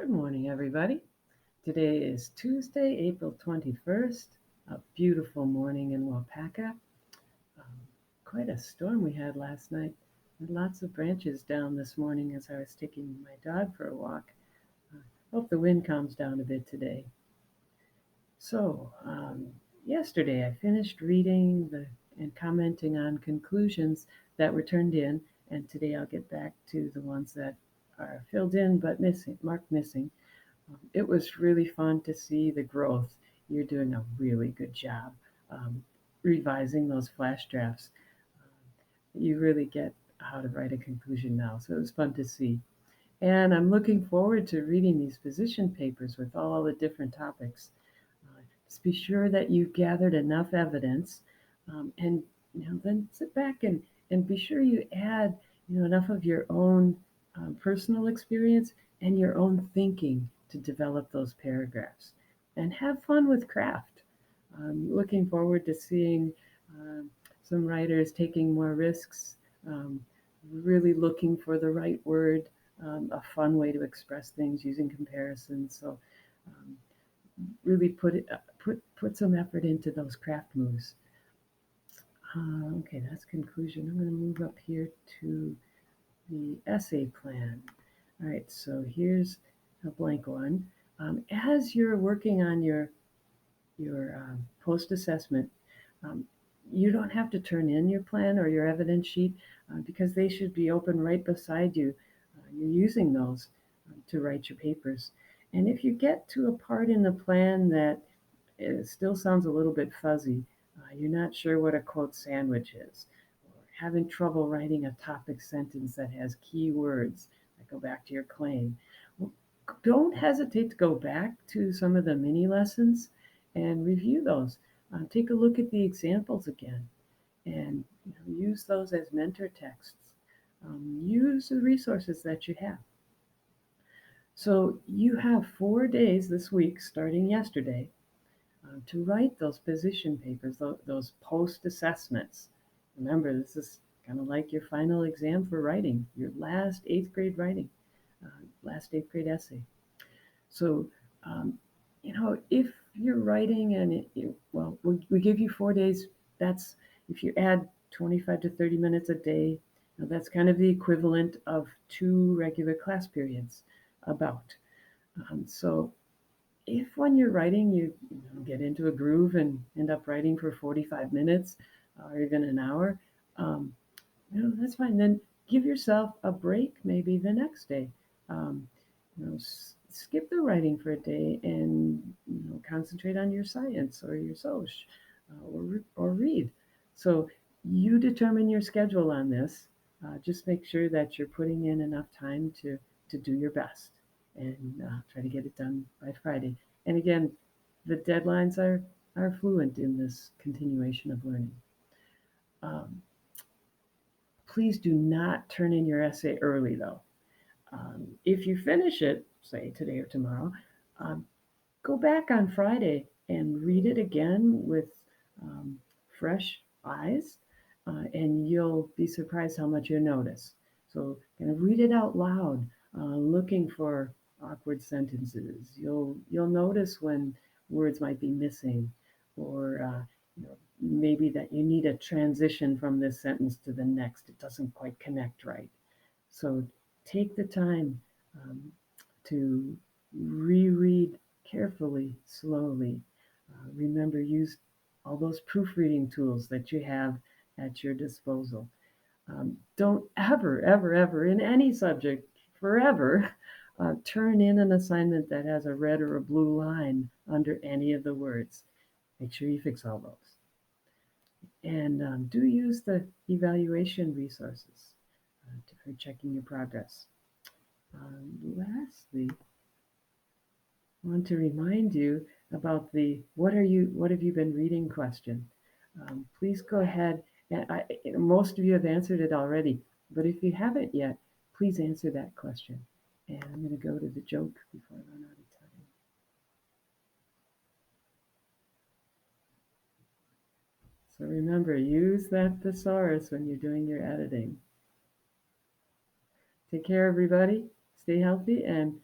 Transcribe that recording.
Good morning, everybody. Today is Tuesday, April 21st, a beautiful morning in Wapaka. Um, Quite a storm we had last night. Had lots of branches down this morning as I was taking my dog for a walk. Uh, Hope the wind calms down a bit today. So, yesterday I finished reading and commenting on conclusions that were turned in, and today I'll get back to the ones that are filled in but missing, marked missing. It was really fun to see the growth. You're doing a really good job um, revising those flash drafts. You really get how to write a conclusion now, so it was fun to see. And I'm looking forward to reading these position papers with all the different topics. Just be sure that you've gathered enough evidence, and then sit back and be sure you add enough of your own personal experience and your own thinking to develop those paragraphs. And have fun with craft. I'm looking forward to seeing um, some writers taking more risks, um, really looking for the right word, a fun way to express things using comparisons. So um, really put some effort into those craft moves. Okay, that's conclusion. I'm going to move up here to the essay plan. All right, so here's a blank one. As you're working on your post assessment, um, you don't have to turn in your plan or your evidence sheet because they should be open right beside you. You're using those to write your papers. And if you get to a part in the plan that it still sounds a little bit fuzzy, you're not sure what a quote sandwich is, or having trouble writing a topic sentence that has key words that go back to your claim, well, don't hesitate to go back to some of the mini lessons and review those. Take a look at the examples again and use those as mentor texts. Use the resources that you have. So you have 4 days this week, starting yesterday, to write those position papers, those post assessments. Remember, this is kind of like your final exam for writing, your last eighth grade writing, last eighth grade essay. So, if you're writing and well, we give you 4 days. That's if you add 25 to 30 minutes a day. That's kind of the equivalent of 2 regular class periods, about. So if when you're writing get into a groove and end up writing for 45 minutes or even an hour, um, that's fine. Then give yourself a break maybe the next day. Um, skip the writing for a day and concentrate on your science or your soc or read. So you determine your schedule on this. Just make sure that you're putting in enough time to do your best and try to get it done by Friday. And again, the deadlines are fluent in this continuation of learning. Um, Please do not turn in your essay early, though. If you finish it, say today or tomorrow, um, go back on Friday and read it again with um, fresh eyes, and you'll be surprised how much you'll notice. So, kind of read it out loud, looking for awkward sentences. You'll notice when words might be missing, or maybe that you need a transition from this sentence to the next. It doesn't quite connect right. So take the time um, to reread carefully, slowly. Remember, use all those proofreading tools that you have at your disposal. Don't ever, ever, ever, in any subject, forever, turn in an assignment that has a red or a blue line under any of the words. Make sure you fix all those. And do use the evaluation resources for checking your progress. Lastly, I want to remind you about the what have you been reading question. Please go ahead, and most of you have answered it already, but if you haven't yet, please answer that question. And I'm going to go to the joke before I run out of time. So remember, use that thesaurus when you're doing your editing. Take care, everybody. Stay healthy and